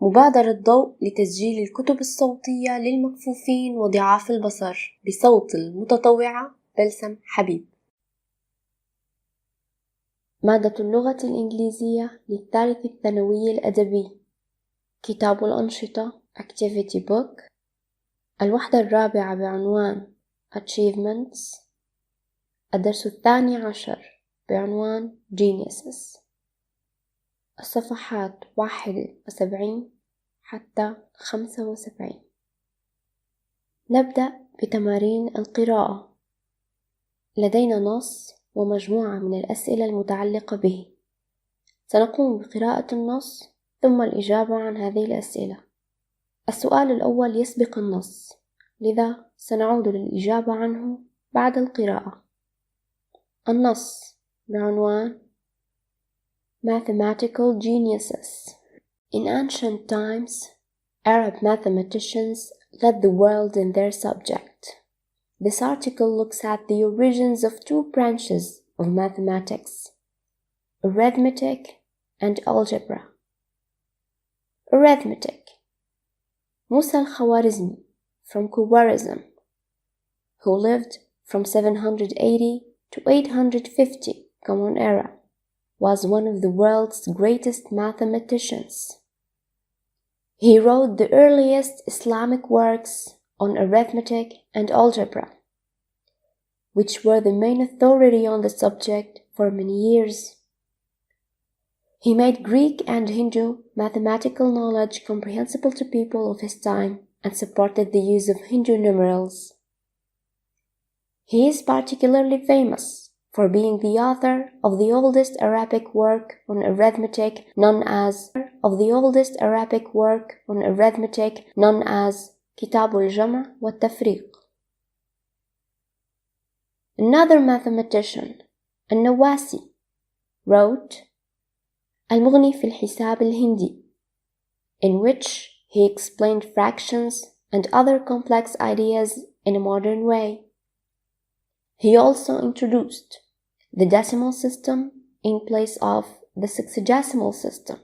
مبادرة ضوء لتسجيل الكتب الصوتية للمكفوفين وضعاف البصر بصوت المتطوعة بلسم حبيب. مادة اللغة الإنكليزية للثالث الثانوي الأدبي. كتاب الأنشطة Activity Book. الوحدة الرابعة بعنوان Achievements. الدرس 12 بعنوان Geniuses. الصفحات 71 حتى 75. نبدأ بتمارين القراءة. لدينا نص ومجموعة من الأسئلة المتعلقة به. سنقوم بقراءة النص ثم الإجابة عن هذه الأسئلة. السؤال الأول يسبق النص، لذا سنعود للإجابة عنه بعد القراءة. النص بعنوان Mathematical Geniuses. In ancient times, Arab mathematicians led the world in their subject. This article looks at the origins of two branches of mathematics, arithmetic and algebra. Arithmetic. Musa al-Khwarizmi from Khwarizm, who lived from 780 to 850 Common Era, was one of the world's greatest mathematicians. He wrote the earliest Islamic works on arithmetic and algebra, which were the main authority on the subject for many years. He made Greek and Hindu mathematical knowledge comprehensible to people of his time and supported the use of Hindu numerals. He is particularly famous for being the author of the oldest Arabic work on arithmetic known as كتاب الجمع والتفريق. Another mathematician, النواسي, wrote المغني في الحساب الهندي, in which he explained fractions and other complex ideas in a modern way. He also introduced the decimal system in place of the sexagesimal system,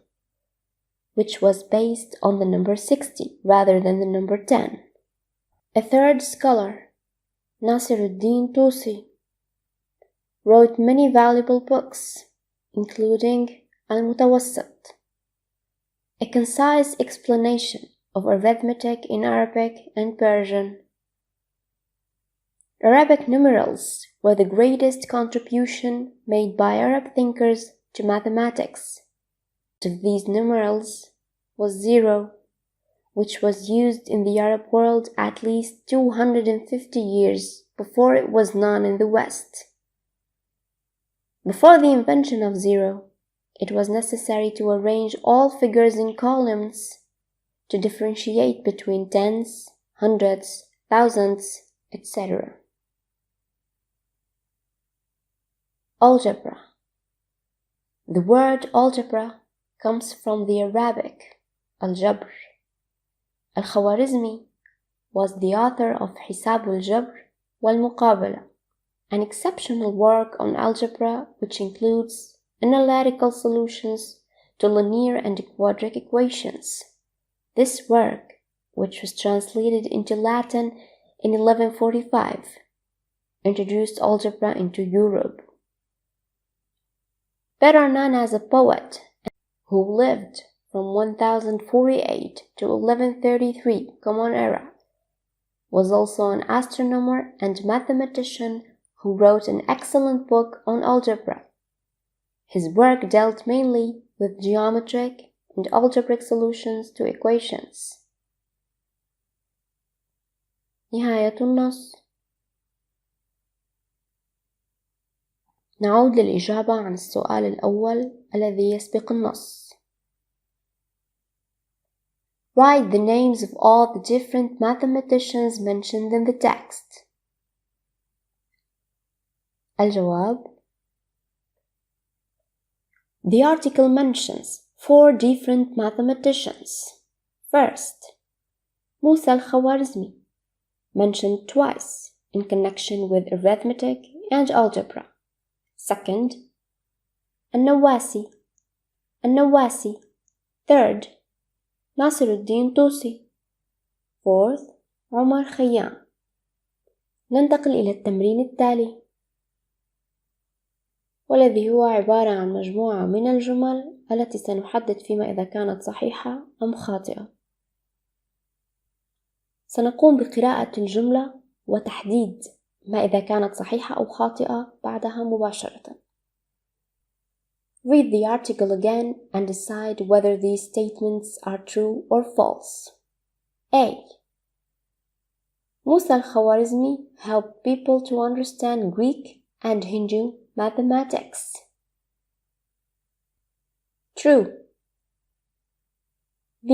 which was based on the number 60 rather than the number 10. A third scholar, Nasiruddin Tusi, wrote many valuable books, including Al-Mutawassat, a concise explanation of arithmetic in Arabic and Persian. Arabic numerals were the greatest contribution made by Arab thinkers to mathematics. One of these numerals was 0, which was used in the Arab world at least 250 years before it was known in the West. Before the invention of 0, it was necessary to arrange all figures in columns to differentiate between tens, hundreds, thousands, etc. Algebra. The word algebra comes from the Arabic al-Jabr. Al-Khwarizmi was the author of Hisab al-Jabr wal-Muqabala, an exceptional work on algebra which includes analytical solutions to linear and quadratic equations. This work, which was translated into Latin in 1145, introduced algebra into Europe. Better known as a poet who lived from 1048 to 1133 Common Era, was also an astronomer and mathematician who wrote an excellent book on algebra. His work dealt mainly with geometric and algebraic solutions to equations. نهاية النص. نعود للإجابة عن السؤال الأول الذي يسبق النص. Write the names of all the different mathematicians mentioned in the text. الجواب. The article mentions 4 different mathematicians. First, Musa al-Khwarizmi, mentioned twice in connection with arithmetic and algebra. Second, النواسي. Third, ناصر الدين طوسي. 4th عمر خيام. ننتقل إلى التمرين التالي، والذي هو عبارة عن مجموعة من الجمل التي سنحدد فيما إذا كانت صحيحة أم خاطئة. سنقوم بقراءة الجملة وتحديد ما إذا كانت صحيحة أو خاطئة بعدها مباشرة. Read the article again and decide whether these statements are true or false. A. موسى الخوارزمي helped people to understand Greek and Hindu mathematics. True. B.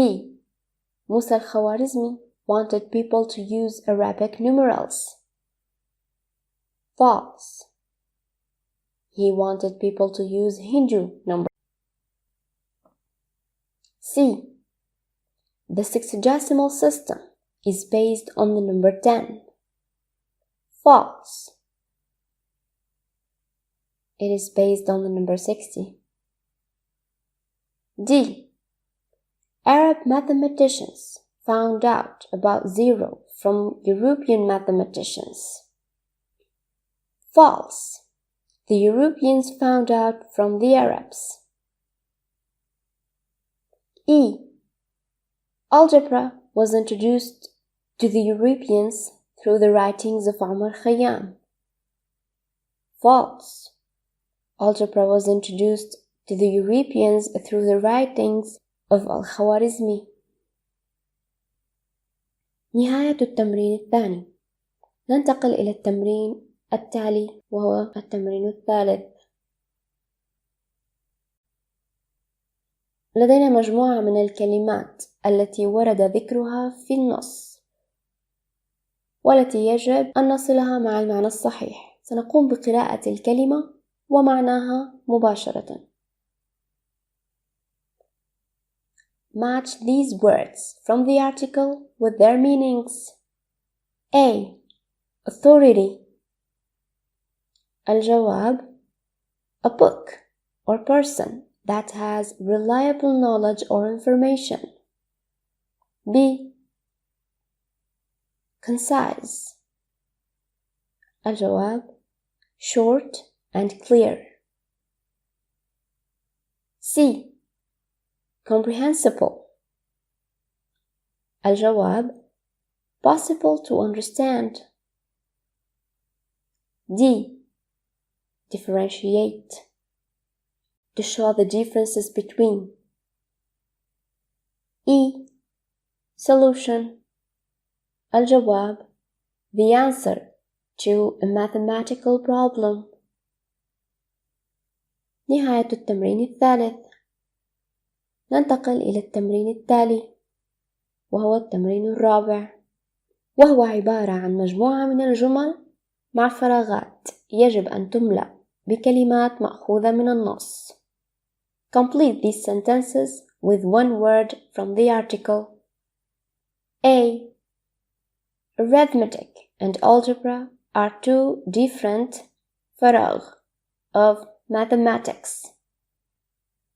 موسى الخوارزمي wanted people to use Arabic numerals. False. He wanted people to use Hindu numbers. C. The sexagesimal system is based on the number 10. False. It is based on the number 60. D. Arab mathematicians found out about zero from European mathematicians. False. The Europeans found out from the Arabs. E. Algebra was introduced to the Europeans through the writings of Omar Khayyam. False. Algebra was introduced to the Europeans through the writings of Al-Khwarizmi. نهاية التمرين الثاني. ننتقل إلى التمرين التالي وهو التمرين الثالث. لدينا مجموعة من الكلمات التي ورد ذكرها في النص والتي يجب أن نصلها مع المعنى الصحيح. سنقوم بقراءة الكلمة ومعناها مباشرة. Match these words from the article with their meanings. A. Authority. الجواب: a book or person that has reliable knowledge or information. B. Concise. الجواب: short and clear. C. Comprehensible. الجواب: possible to understand. D. Differentiate. To show the differences between. E. Solution. الجواب: the answer to a mathematical problem. نهاية التمرين الثالث. ننتقل إلى التمرين التالي وهو التمرين الرابع، وهو عبارة عن مجموعة من الجمل مع فراغات يجب أن تملأ بكلمات مأخوذة من النص. Complete these sentences with one word from the article. A. Arithmetic and algebra are two different فراغ of mathematics.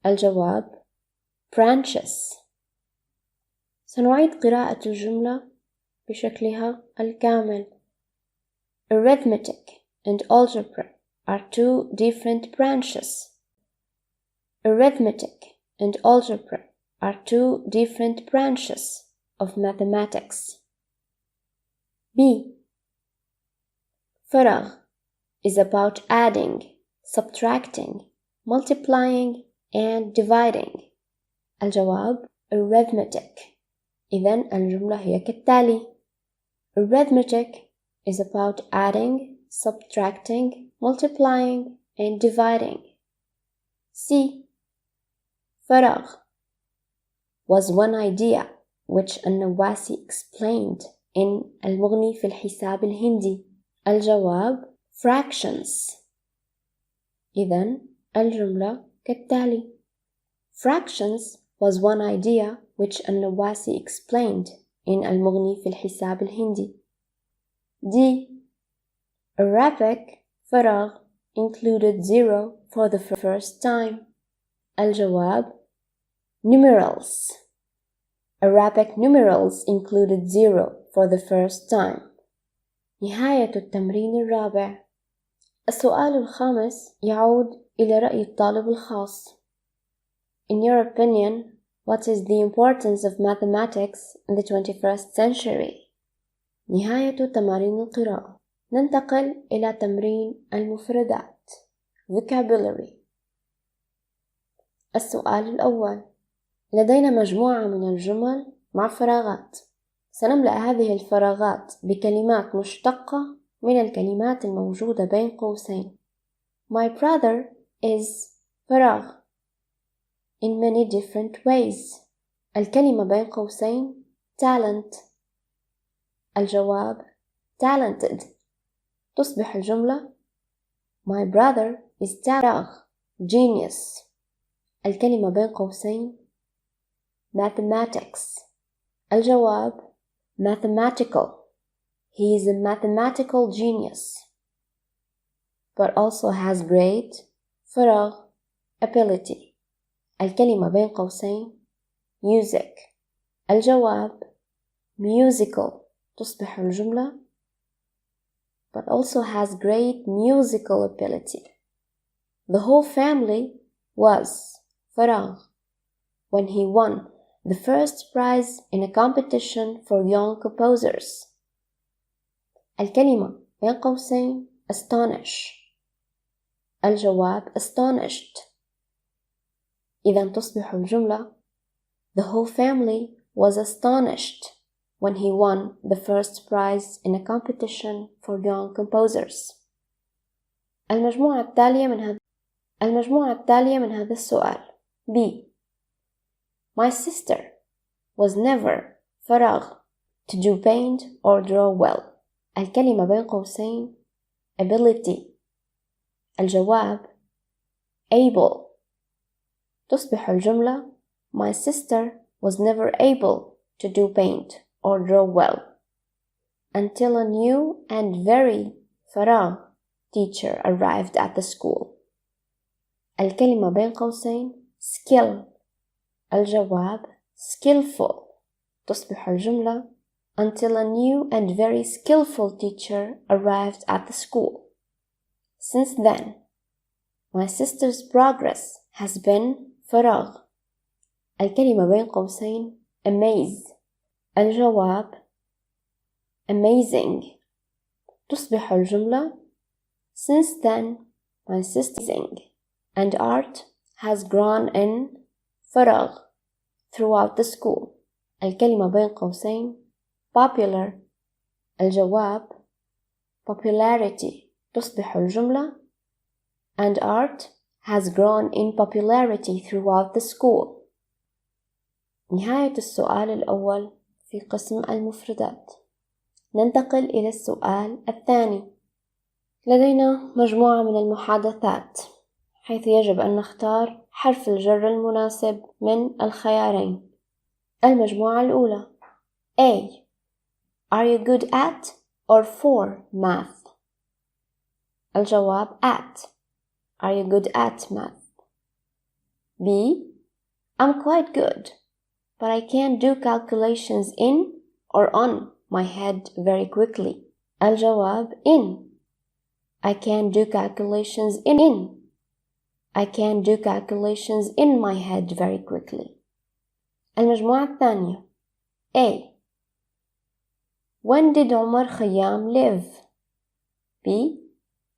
الجواب: branches. سنعيد قراءة الجملة بشكلها الكامل. Arithmetic and algebra are two different branches. Arithmetic and algebra are two different branches of mathematics. B. فراغ is about adding, subtracting, multiplying and dividing. الجواب: arithmetic. إذن الجملة هي كالتالي: arithmetic is about adding, subtracting, multiplying and dividing. C. فراغ was one idea which النواسي explained in المغني في الحساب الهندي. الجواب: fractions. إذن الجملة كالتالي: fractions was one idea which النواسي explained in المغني في الحساب الهندي. D. Arabic فراغ included zero for the first time. الجواب: numerals. Arabic numerals included 0 for the first time. نهاية التمرين الرابع. السؤال الخامس يعود إلى رأي الطالب الخاص. In your opinion, what is the importance of mathematics in the 21st century? نهاية تمارين القراءة. ننتقل إلى تمرين المفردات vocabulary. السؤال الأول. لدينا مجموعة من الجمل مع فراغات. سنملأ هذه الفراغات بكلمات مشتقة من الكلمات الموجودة بين قوسين. My brother is فراغ in many different ways. الكلمة بين قوسين talent. الجواب talented. تصبح الجملة My brother is فراغ genius. الكلمة بين قوسين mathematics. الجواب mathematical. He is a mathematical genius, but also has great فراغ ability. الكلمة بين قوسين music. الجواب musical. تصبح الجملة but also has great musical ability. The whole family was فراغ when he won the first prize in a competition for young composers. الكلمة بين قوسين astonish. الجواب astonished. إذا تصبح الجملة The whole family was astonished when he won the first prize in a competition for young composers. المجموعة التالية من هذا السؤال. B. My sister was never فراغ to do paint or draw well. الكلمة بين قوسين ability. الجواب able. تصبح الجملة My sister was never able to do paint or draw well until a new and very فراغ teacher arrived at the school. الكلمة بين قوسين skill. الجواب skillful. تصبح الجملة until a new and very skillful teacher arrived at the school. Since then, my sister's progress has been فراغ. الكلمة بين قوسين amaze. الجواب amazing. تصبح الجملة Since then, my sister's amazing and art has grown in فراغ throughout the school. الكلمة بين قوسين popular. الجواب popularity. تصبح الجملة and art has grown in popularity throughout the school. نهاية السؤال الأول في قسم المفردات. ننتقل إلى السؤال الثاني. لدينا مجموعة من المحادثات حيث يجب أن نختار حرف الجر المناسب من الخيارين. المجموعة الأولى A. Are you good at or for math? الجواب at. Are you good at math? B. I'm quite good, but I can't do calculations in or on my head very quickly. الجواب in. I can't do calculations in. I can't do calculations in my head very quickly. المجموعة الثانية A. When did Omar Khayyam live? B.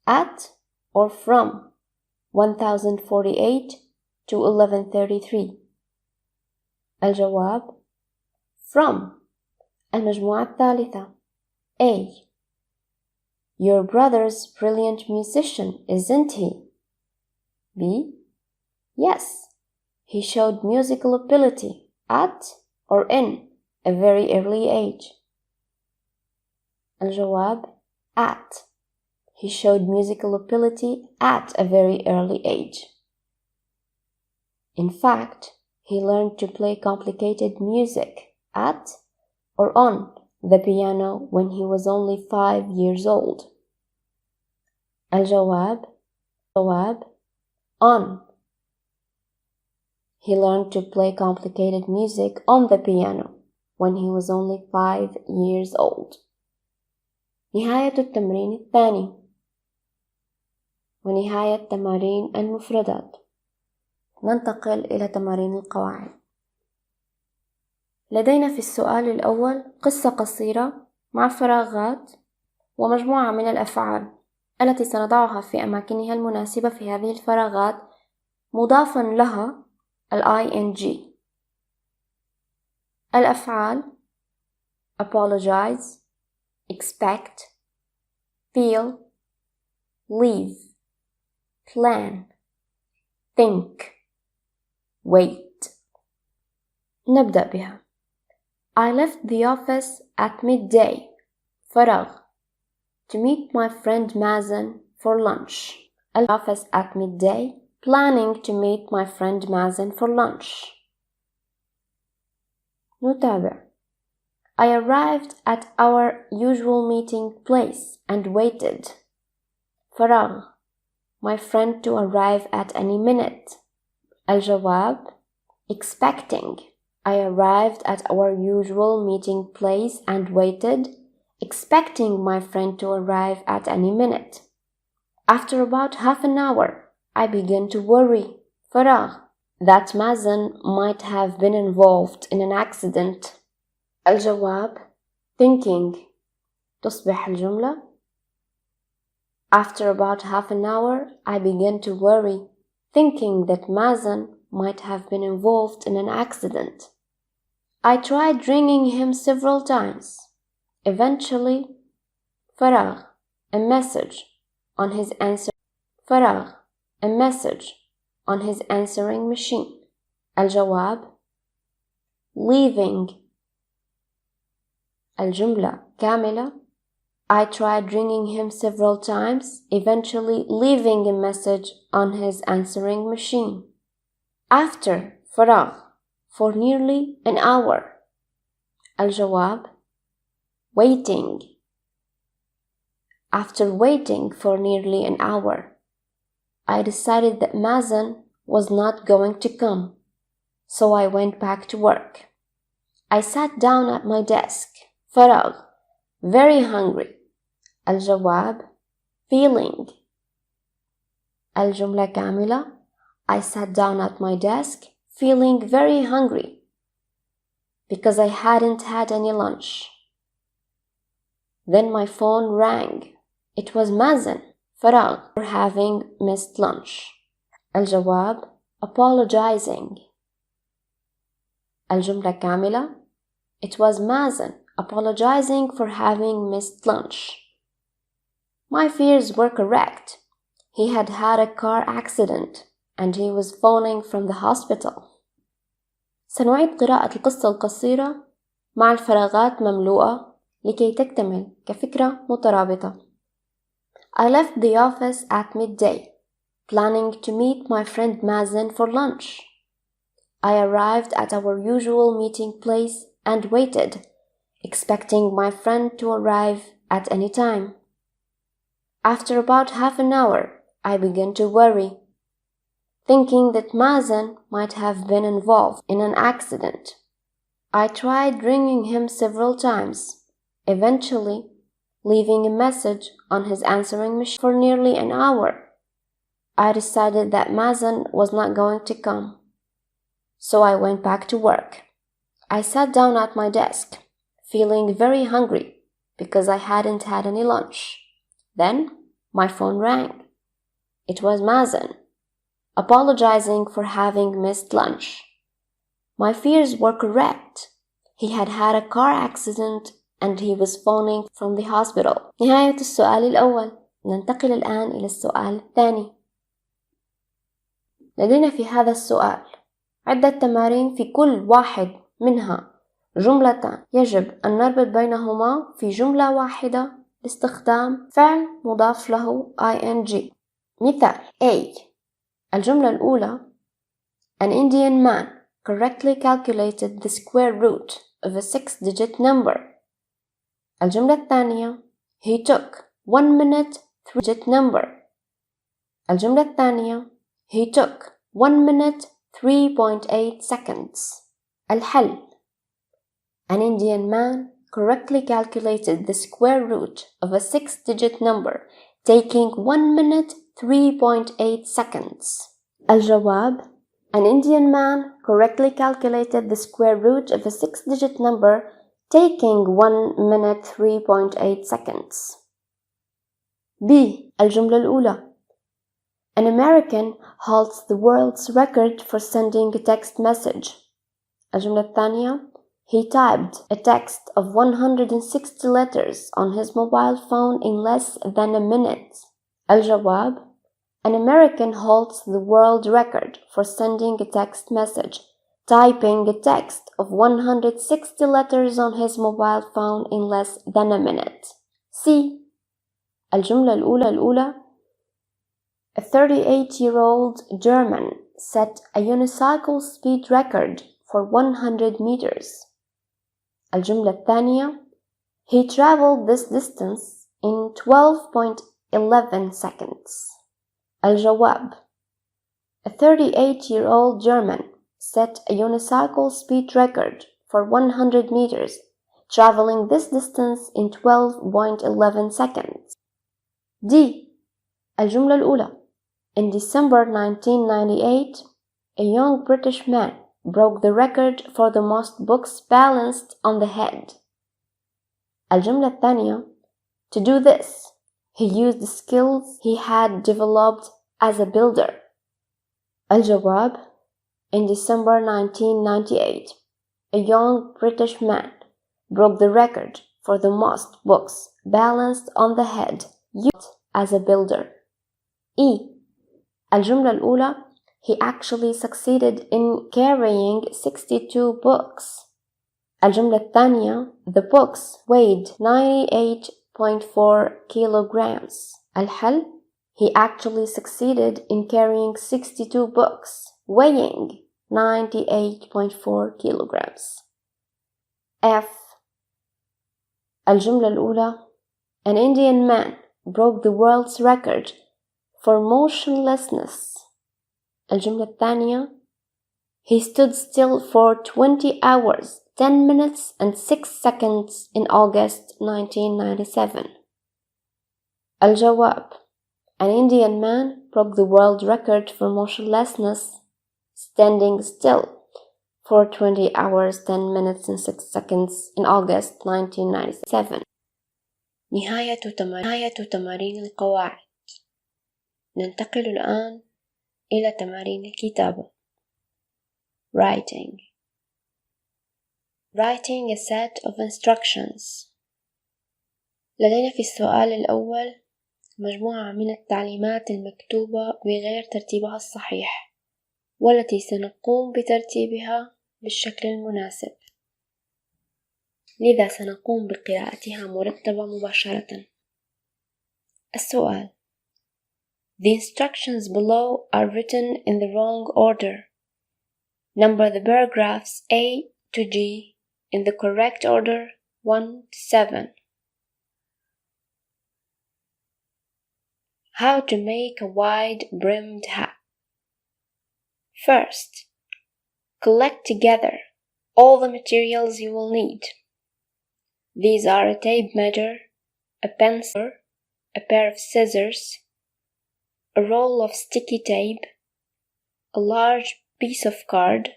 At or from 1048 to 1133. الجواب from. المجموعة الثالثة A. Your brother's brilliant musician, isn't he? B. Yes, he showed musical ability at or in a very early age. الجواب at. He showed musical ability at a very early age. In fact, he learned to play complicated music at or on the piano when he was only 5 years old. الجواب on. He learned to play complicated music on the piano when he was only 5 years old. نهاية التمرين الثاني. ونهاية تمارين المفردات. ننتقل إلى تمارين القواعد. لدينا في السؤال الأول قصة قصيرة مع فراغات ومجموعة من الأفعال التي سنضعها في أماكنها المناسبة في هذه الفراغات مضافا لها ing. الأفعال apologize, expect, feel, leave, plan, think, wait. نبدأ بها. I left the office at midday. فراغ. To meet my friend Mazen for lunch. I left the office at midday, planning to meet my friend Mazen for lunch. نتابع. I arrived at our usual meeting place and waited. فراغ. My friend to arrive at any minute. الجواب. Expecting. I arrived at our usual meeting place and waited, expecting my friend to arrive at any minute. After about half an hour, I began to worry. فراغ. That Mazen might have been involved in an accident. الجواب. Thinking. تصبح الجملة. After about half an hour, I began to worry, thinking that Mazen might have been involved in an accident. I tried ringing him several times. Eventually, فراغ. A message on his فراغ. A message on his answering machine. الجواب. Leaving. الجملة كاملة. I tried ringing him several times, eventually leaving a message on his answering machine. After فراغ. For nearly an hour. الجواب. Waiting. After waiting for nearly an hour, I decided that Mazen was not going to come, so I went back to work. I sat down at my desk. فراغ. Very hungry. الجواب. Feeling. الجملة كاملة. I sat down at my desk feeling very hungry because I hadn't had any lunch. Then my phone rang. It was Mazen. فراغ. For having missed lunch. الجواب. Apologizing. الجملة كاملة. It was Mazen apologizing for having missed lunch. My fears were correct. He had had a car accident and he was phoning from the hospital. سنعيد قراءة القصة القصيرة مع الفراغات مملوءة لكي تكتمل كفكرة مترابطة. I left the office at midday, planning to meet my friend Mazen for lunch. I arrived at our usual meeting place and waited, expecting my friend to arrive at any time. After about half an hour, I began to worry, thinking that Mazen might have been involved in an accident. I tried ringing him several times, eventually leaving a message on his answering machine for nearly an hour. I decided that Mazen was not going to come, so I went back to work. I sat down at my desk, feeling very hungry because I hadn't had any lunch. Then my phone rang. It was Mazen, apologizing for having missed lunch. My fears were correct. He had had a car accident and he was phoning from the hospital. نهاية السؤال الأول. ننتقل الآن إلى السؤال الثاني. لدينا في هذا السؤال عدة تمارين في كل واحد منها جملتان يجب أن نربط بينهما في جملة واحدة باستخدام فعل مضاف له ing. مثال A. الجملة الأولى An Indian man correctly calculated the square root of a 6-digit number. الجملة الثانية He took 1 minute 3-digit number. الجملة الثانية He took 1 minute 3.8 seconds. الحل An Indian man correctly calculated the square root of a 6-digit number taking 1 minute 3.8 seconds. الجواب: An Indian man correctly calculated the square root of a 6-digit number taking 1 minute 3.8 seconds. B. الجملة الأولى: An American holds the world's record for sending a text message. الجملة الثانية: He typed a text of 160 letters on his mobile phone in less than a minute. الجواب: An American holds the world record for sending a text message, typing a text of 160 letters on his mobile phone in less than a minute. C. الجملة الأولى: A 38-year-old German set a unicycle speed record for 100 meters. الجملة الثانية: He traveled this distance in 12.11 seconds. الجواب: A 38-year-old German set a unicycle speed record for 100 meters, traveling this distance in 12.11 seconds. D. الجملة الأولى: In December 1998, a young British man broke the record for the most books balanced on the head. الجملة الثانية: To do this, he used the skills he had developed as a builder. الجواب: In December 1998, a young British man broke the record for the most books balanced on the head used as a builder. E. الجملة الأولى: He actually succeeded in carrying 62 books. الجملة الثانية: The books weighed 98.4 kilograms. الحل: He actually succeeded in carrying 62 books, weighing 98.4 kilograms. F. الجملة الأولى: An Indian man broke the world's record for motionlessness. الجملة الثانية: He stood still for 20 hours, 10 minutes and 6 seconds in August 1997. الجواب: An Indian man broke the world record for motionlessness, standing still for 20 hours, 10 minutes and 6 seconds in August 1997. نهاية تمارين القواعد. ننتقل الآن إلى تمارين الكتابة. Writing a set of instructions. لدينا في السؤال الأول مجموعة من التعليمات المكتوبة بغير ترتيبها الصحيح، والتي سنقوم بترتيبها بالشكل المناسب، لذا سنقوم بقراءتها مرتبة مباشرة. السؤال: The instructions below are written in the wrong order. Number the paragraphs A to G in the correct order 1 to 7. How to make a wide-brimmed hat. First, collect together all the materials you will need. These are a tape measure, a pencil, a pair of scissors, a roll of sticky tape, a large piece of card,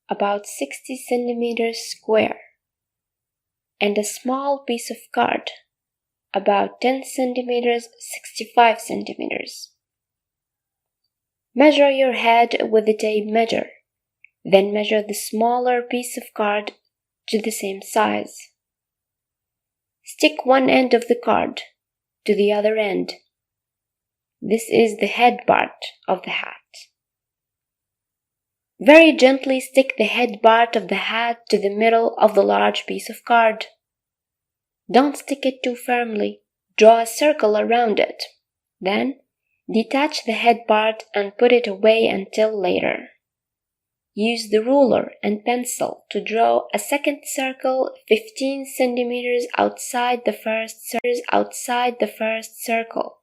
about 60 centimeters square, and a small piece of card, about 10 centimeters, 65 centimeters. Measure your head with the tape measure, then measure the smaller piece of card to the same size. Stick one end of the card to the other end. This is the head part of the hat. Very gently stick the head part of the hat to the middle of the large piece of card. Don't stick it too firmly. Draw a circle around it. Then, detach the head part and put it away until later. Use the ruler and pencil to draw a second circle 15 centimeters outside the first circle.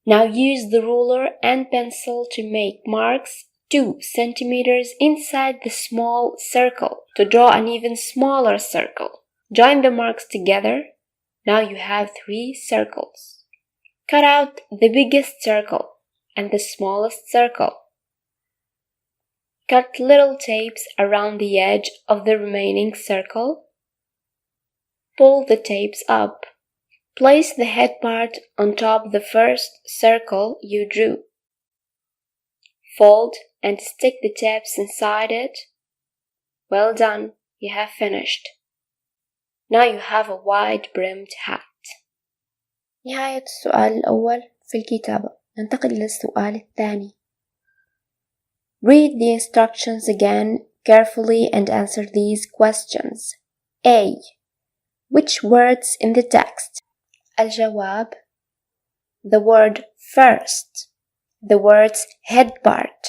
Now use the ruler and pencil to make marks 2 centimeters inside the small circle to draw an even smaller circle. Join the marks together. Now you have 3 circles. Cut out the biggest circle and the smallest circle. Cut little tapes around the edge of the remaining circle. Pull the tapes up. Place the head part on top of the first circle you drew. Fold and stick the tapes inside it. Well done, you have finished. Now you have a wide-brimmed hat. نهاية السؤال الأول في الكتابة. ننتقل للسؤال الثاني. Read the instructions again carefully and answer these questions. A. Which words in the text? الجواب: the word first, the words head part,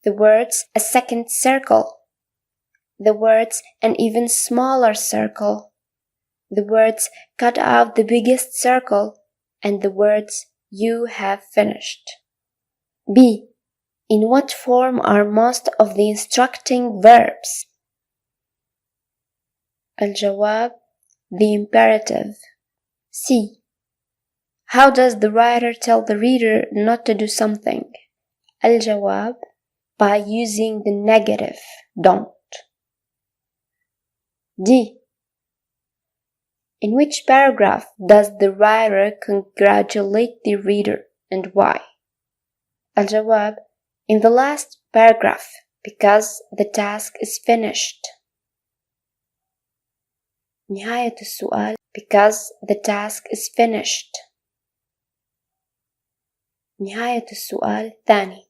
the words a second circle, the words an even smaller circle, the words cut out the biggest circle, and the words you have finished. B. In what form are most of the instructing verbs? الجواب: the imperative. C. How does the writer tell the reader not to do something? الجواب: by using the negative don't. D. In which paragraph does the writer congratulate the reader and why? الجواب: in the last paragraph, because the task is finished. نهاية السؤال: because the task is finished. نهاية السؤال الثاني.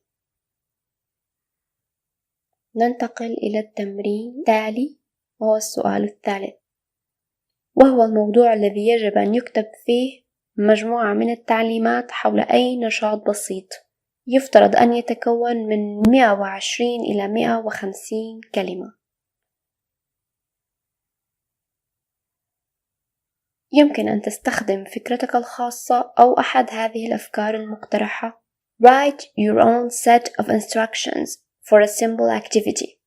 ننتقل إلى التمرين التالي، وهو السؤال الثالث، وهو الموضوع الذي يجب أن يكتب فيه مجموعة من التعليمات حول أي نشاط بسيط، يفترض أن يتكون من 120 إلى 150 كلمة. يمكن أن تستخدم فكرتك الخاصة أو أحد هذه الأفكار المقترحة. Write your own set of instructions for a simple activity.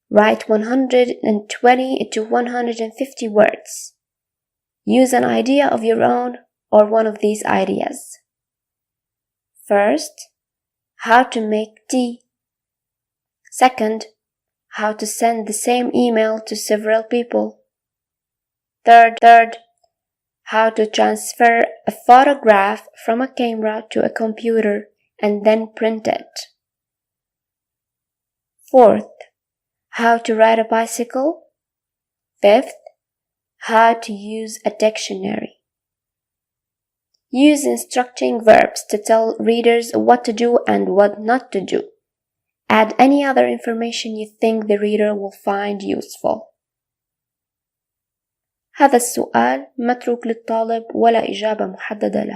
Write 120 to 150 words. Use an idea of your own or one of these ideas. First, how to make tea. Second, how to send the same email to several people. Third, how to transfer a photograph from a camera to a computer and then print it. Fourth, how to ride a bicycle. Fifth, how to use a dictionary. Use instructing verbs to tell readers what to do and what not to do. Add any other information you think the reader will find useful. هذا السؤال متروك للطالب ولا إجابة محددة له.